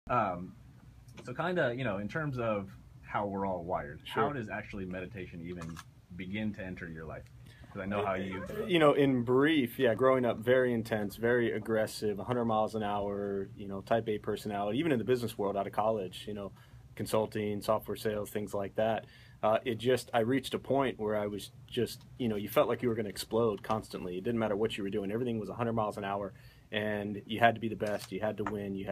Um, so kind of, in terms of how we're all wired, Sure. how does actually meditation even begin to enter your life? Because I know how you. In brief, yeah, growing up very intense, very aggressive, 100 miles an hour, type A personality, even in the business world out of college, consulting, software sales, things like that. I reached a point where I was just, you felt like you were going to explode constantly. It didn't matter what you were doing. Everything was 100 miles an hour, and you had to be the best. You had to win. You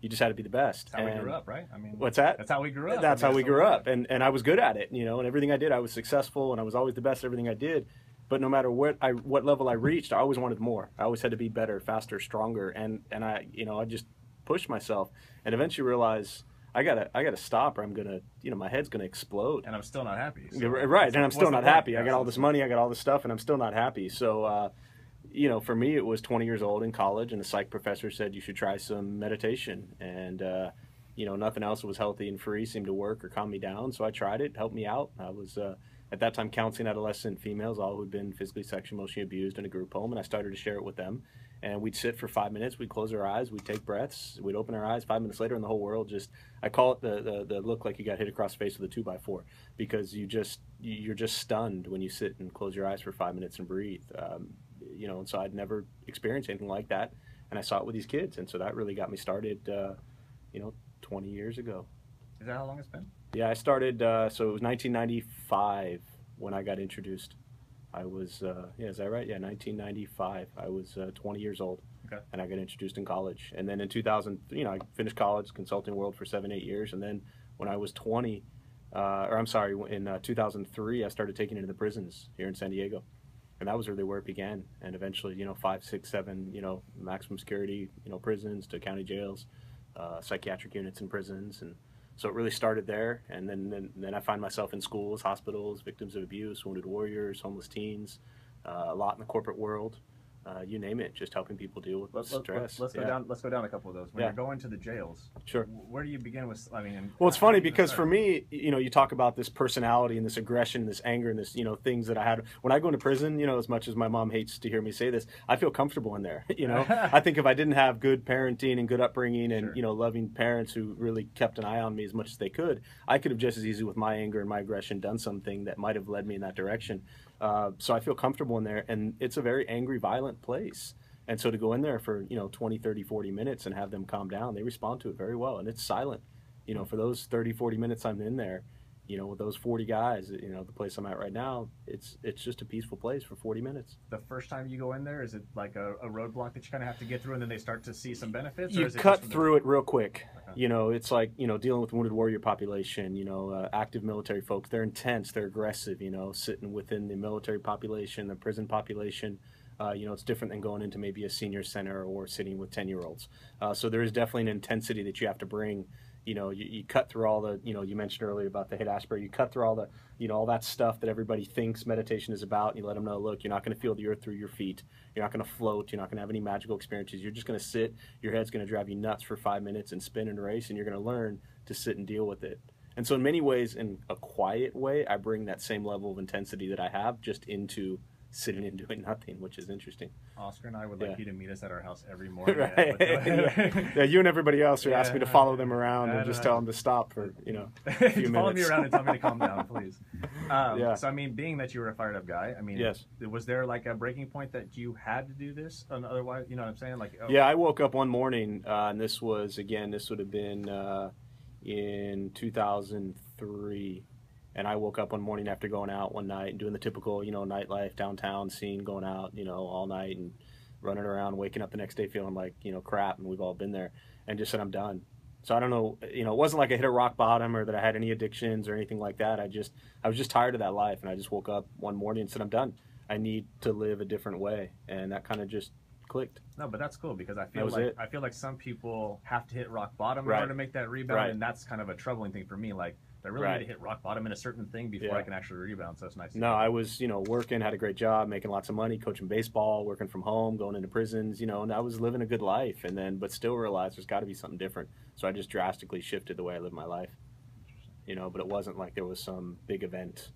just had to be the best. That's how we grew up, right? I mean, what's that? That's how we grew up. That's how we grew up, and I was good at it, and everything I did, I was successful, and I was always the best at everything I did. But no matter what level I reached, I always wanted more. I always had to be better, faster, stronger, and I just pushed myself, and eventually realized I gotta stop, or I'm gonna, my head's gonna explode. And I'm still not happy. So right, and I'm still not happy. I got all this so money, I got all this stuff, and I'm still not happy. So, for me, it was 20 years old in college, and the psych professor said you should try some meditation, and nothing else that was healthy and free seemed to work or calm me down. So I tried it, helped me out. I was at that time counseling adolescent females, all who'd been physically, sexually, emotionally abused in a group home, and I started to share it with them. And we'd sit for 5 minutes, we'd close our eyes, we'd take breaths, we'd open our eyes. 5 minutes later, and the whole world I call it the look like you got hit across the face with a 2x4, because you're just stunned when you sit and close your eyes for 5 minutes and breathe. And so I'd never experienced anything like that, and I saw it with these kids, and so that really got me started, 20 years ago. Is that how long it's been? Yeah, I started, so it was 1995 when I got introduced. I was, is that right? Yeah, 1995. I was 20 years old, okay, and I got introduced in college. And then in 2000, I finished college, consulting world for 7-8 years. And then when I was 20, in 2003, I started taking it to the prisons here in San Diego. And that was really where it began. And eventually, 5, 6, 7, maximum security, prisons to county jails, psychiatric units in prisons. And so it really started there, and then I find myself in schools, hospitals, victims of abuse, wounded warriors, homeless teens, a lot in the corporate world, you name it, just helping people deal with stress. Let's go down a couple of those. When you're going to the jails, sure. Where do you begin with? Well, it's funny because for me, you talk about this personality and this aggression, and this anger, and this things that I had when I go into prison. As much as my mom hates to hear me say this, I feel comfortable in there. I think if I didn't have good parenting and good upbringing and sure, loving parents who really kept an eye on me as much as they could, I could have just as easily with my anger and my aggression done something that might have led me in that direction. So I feel comfortable in there, and it's a very angry, violent place. And so to go in there for, 20, 30, 40 minutes and have them calm down, they respond to it very well. And it's silent. For those 30, 40 minutes I'm in there, with those 40 guys, the place I'm at right now, it's just a peaceful place for 40 minutes. The first time you go in there, is it like a roadblock that you kind of have to get through, and then they start to see some benefits? You cut through it real quick. Okay. It's like, dealing with wounded warrior population, active military folks. They're intense, they're aggressive, sitting within the military population, the prison population. It's different than going into maybe a senior center or sitting with 10-year-olds. So there is definitely an intensity that you have to bring. You cut through all the, you mentioned earlier about the hit Asper, you cut through all the, all that stuff that everybody thinks meditation is about, and you let them know, look, you're not going to feel the earth through your feet. You're not going to float. You're not going to have any magical experiences. You're just going to sit. Your head's going to drive you nuts for 5 minutes and spin and race, and you're going to learn to sit and deal with it. And so in many ways, in a quiet way, I bring that same level of intensity that I have just into sitting and doing nothing, which is interesting. Oscar and I would like you to meet us at our house every morning. Right. Yeah, you and everybody else are asking me to follow them around and just tell them to stop for, a few minutes. Follow me around and tell me to calm down, please. So, being that you were a fired up guy, yes. Was there like a breaking point that you had to do this? Otherwise, you know what I'm saying? Yeah, I woke up one morning, and this would have been in 2003. And I woke up one morning after going out one night and doing the typical, nightlife, downtown scene, going out, all night and running around, waking up the next day feeling like, crap, and we've all been there, and just said, I'm done. So I don't know, it wasn't like I hit a rock bottom or that I had any addictions or anything like that. I was just tired of that life, and I just woke up one morning and said, I'm done. I need to live a different way, and that kind of just clicked. No, but that's cool, because I feel like some people have to hit rock bottom in order to make that rebound, and that's kind of a troubling thing for me. Like, I really need to hit rock bottom in a certain thing before I can actually rebound. So it's nice. No, I was, working, had a great job, making lots of money, coaching baseball, working from home, going into prisons, and I was living a good life. And then, but still realized there's got to be something different. So I just drastically shifted the way I live my life. But it wasn't like there was some big event.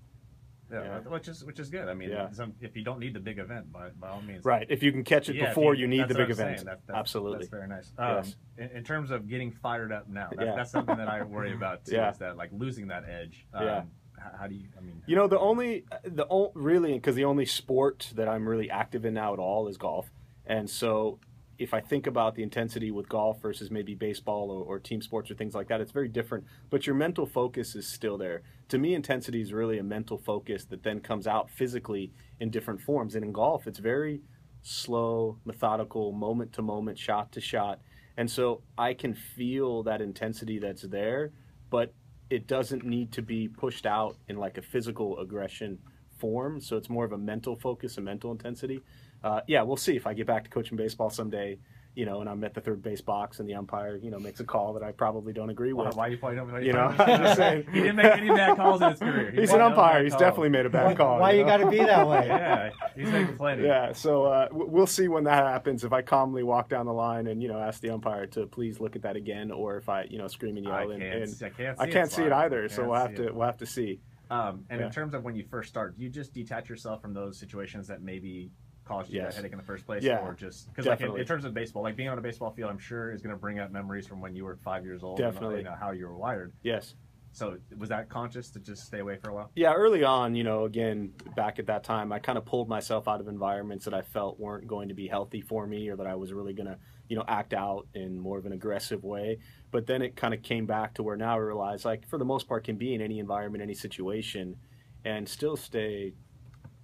which is good. I mean, if you don't need the big event, by all means. Right. If you can catch it before you need the big event. Absolutely. That's very nice. In terms of getting fired up now, that's something that I worry about too. Is that like losing that edge? How do you? I mean, really, because the only sport that I'm really active in now at all is golf, and so if I think about the intensity with golf versus maybe baseball or team sports or things like that, it's very different. But your mental focus is still there. To me, intensity is really a mental focus that then comes out physically in different forms. And in golf, it's very slow, methodical, moment to moment, shot to shot, and so I can feel that intensity that's there, but it doesn't need to be pushed out in like a physical aggression form. So it's more of a mental focus, a mental intensity. We'll see if I get back to coaching baseball someday, and I'm at the third base box and the umpire, makes a call that I probably don't agree with. Why are you playing? I'm just saying. He didn't make any bad calls in his career. He's an umpire. He's definitely made a bad call. Why you got to be that way? Yeah, he's making plenty. Yeah, so we'll see when that happens. If I calmly walk down the line and ask the umpire to please look at that again, or if I scream and yell. I can't see it either. So we'll have to see. In terms of when you first start, do you just detach yourself from those situations that maybe caused you that headache in the first place, or just because like in terms of baseball, like being on a baseball field, I'm sure is going to bring up memories from when you were 5 years old. Definitely, and how you were wired. Yes. So was that conscious to just stay away for a while? Yeah, early on, again, back at that time, I kind of pulled myself out of environments that I felt weren't going to be healthy for me, or that I was really going to, act out in more of an aggressive way. But then it kind of came back to where now I realize, like, for the most part, can be in any environment, any situation, and still stay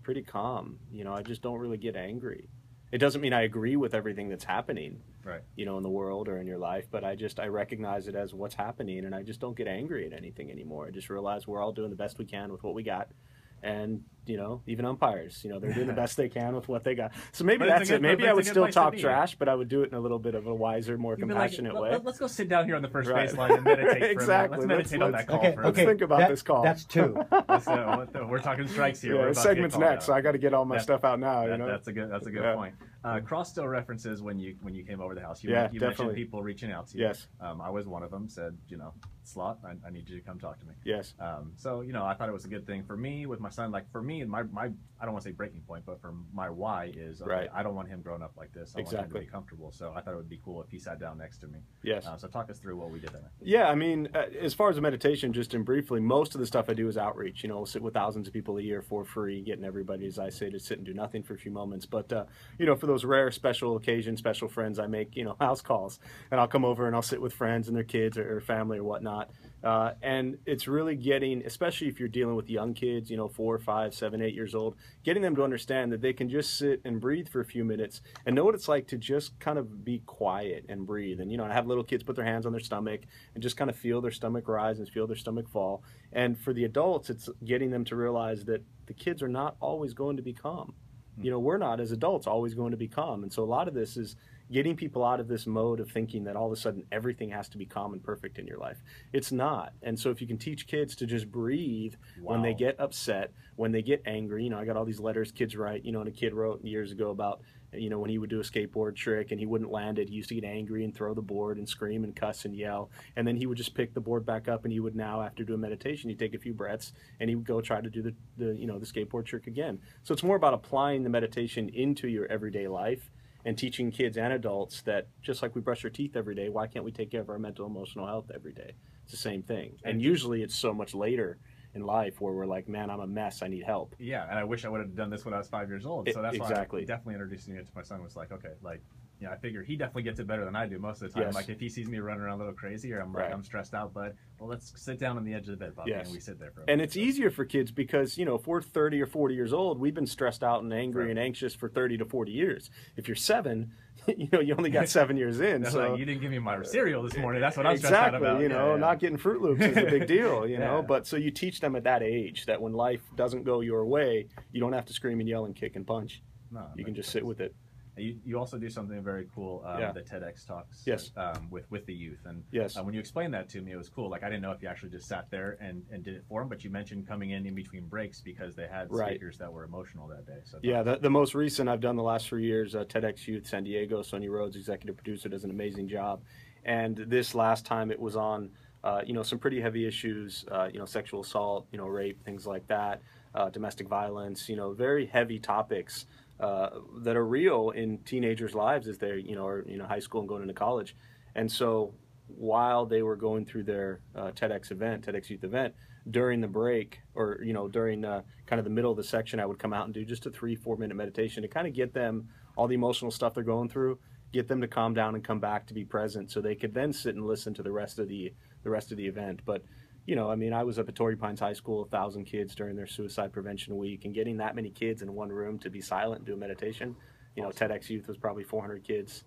pretty calm. I just don't really get angry. It doesn't mean I agree with everything that's happening, right? In the world or in your life, but I recognize it as what's happening, and I just don't get angry at anything anymore. I just realize we're all doing the best we can with what we got, and even umpires, they're doing the best they can with what they got. So maybe that's it. Maybe I would still talk trash, but I would do it in a little bit of a wiser, more compassionate way. Let's go sit down here on the first baseline and meditate. Exactly. Let's meditate on that call. Let's think about this call. That's two. We're talking strikes here. Yeah, the segment's next, so I got to get all my stuff out now. That's a good point. Cross still references when you came over the house. You mentioned people reaching out to you. Yes. I was one of them. Said, Slot, I need you to come talk to me. Yes. So I thought it was a good thing for me with my son. Like for me, and my I don't want to say breaking point, but for my why is I don't want him growing up like this. I want him to be comfortable. So I thought it would be cool if he sat down next to me. Yes. So talk us through what we did there. Yeah, I mean, as far as the meditation, just in briefly, most of the stuff I do is outreach. We'll sit with thousands of people a year for free, getting everybody, as I say, to sit and do nothing for a few moments. But for those rare special occasions, special friends, I make house calls, and I'll come over and I'll sit with friends and their kids or family or whatnot. And it's really getting, especially if you're dealing with young kids, 4, 5, 7, 8 years old, getting them to understand that they can just sit and breathe for a few minutes and know what it's like to just kind of be quiet and breathe. And, I have little kids put their hands on their stomach and just kind of feel their stomach rise and feel their stomach fall. And for the adults, it's getting them to realize that the kids are not always going to be calm. We're not, as adults, always going to be calm. And so a lot of this is getting people out of this mode of thinking that all of a sudden everything has to be calm and perfect in your life. It's not. And so if you can teach kids to just breathe when they get upset, when they get angry, I got all these letters kids write, and a kid wrote years ago about, when he would do a skateboard trick and he wouldn't land it, he used to get angry and throw the board and scream and cuss and yell. And then he would just pick the board back up, and he would now, after doing meditation, he'd take a few breaths and he would go try to do the skateboard trick again. So it's more about applying the meditation into your everyday life and teaching kids and adults that just like we brush our teeth every day, why can't we take care of our mental, emotional health every day? It's the same thing. And usually it's so much later in life where we're like, man, I'm a mess, I need help. Yeah, and I wish I would have done this when I was 5 years old. So that's why I definitely introducing it to my son was like, okay, like, I figure he definitely gets it better than I do most of the time. Yes. Like if he sees me running around a little crazy or I'm stressed out, but let's sit down on the edge of the bed, Bobby, and we sit there for a minute. And it's easier for kids because, if we're 30 or 40 years old, we've been stressed out and angry and anxious for 30 to 40 years. If you're 7, you only got 7 years in. So like, you didn't give me my cereal this morning. That's what I'm stressed out about. Not getting Fruit Loops is a big deal, know. But so you teach them at that age that when life doesn't go your way, you don't have to scream and yell and kick and punch. No, you can just sit with it. You also do something very cool, the TEDx talks with the youth. And when you explained that to me, it was cool. Like I didn't know if you actually just sat there and did it for them, but you mentioned coming in between breaks because they had speakers that were emotional that day. So the most recent I've done the last 3 years, TEDx Youth San Diego, Sonia Rhodes, executive producer, does an amazing job. And this last time it was on, some pretty heavy issues, sexual assault, rape, things like that. domestic violence, very heavy topics that are real in teenagers' lives as they're, are, high school and going into college. And so while they were going through their TEDx youth event, during the break or, during kind of the middle of the section, I would come out and do just a 3-4 minute meditation to kind of get them all the emotional stuff they're going through, get them to calm down and come back to be present so they could then sit and listen to the rest of the event. But, I was up at Torrey Pines High School, 1,000 kids during their suicide prevention week, and getting that many kids in one room to be silent and do a meditation. Awesome. TEDx Youth was probably 400 kids.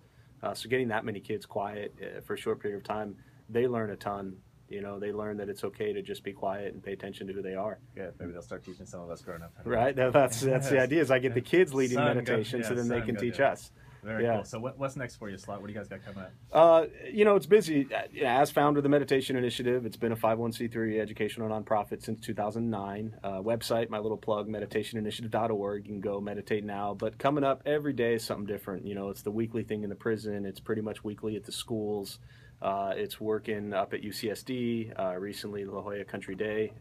So getting that many kids quiet for a short period of time, they learn a ton. They learn that it's okay to just be quiet and pay attention to who they are. Yeah, maybe they'll start teaching some of us growing up. Right, that's the idea. Is I get the kids leading meditation, so then they can teach us. Very cool. So what's next for you, Slot? What do you guys got coming up? It's busy. As founder of the Meditation Initiative, it's been a 501c3 educational nonprofit since 2009. Website, my little plug, meditationinitiative.org. You can go meditate now. But coming up every day is something different. It's the weekly thing in the prison. It's pretty much weekly at the schools. It's working up at UCSD, recently La Jolla Country Day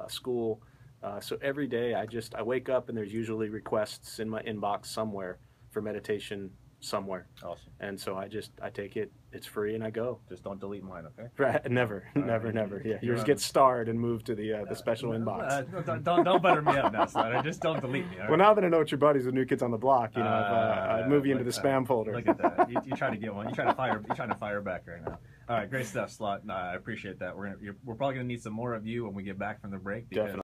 school. So every day I wake up and there's usually requests in my inbox somewhere for meditation somewhere. Awesome. And so I take it, it's free, and I go. Just don't delete mine, okay? Right, never. Yeah, yours gets starred and moved to the special inbox. Don't butter me up now, Slider. Just don't delete me. Well, now that I know it's your buddies with New Kids on the Block, I'd move you into the spam folder. Look at that. You try to get one. You're trying to fire back right now. All right, great stuff, Slot. I appreciate that. We're probably gonna need some more of you when we get back from the break. Definitely.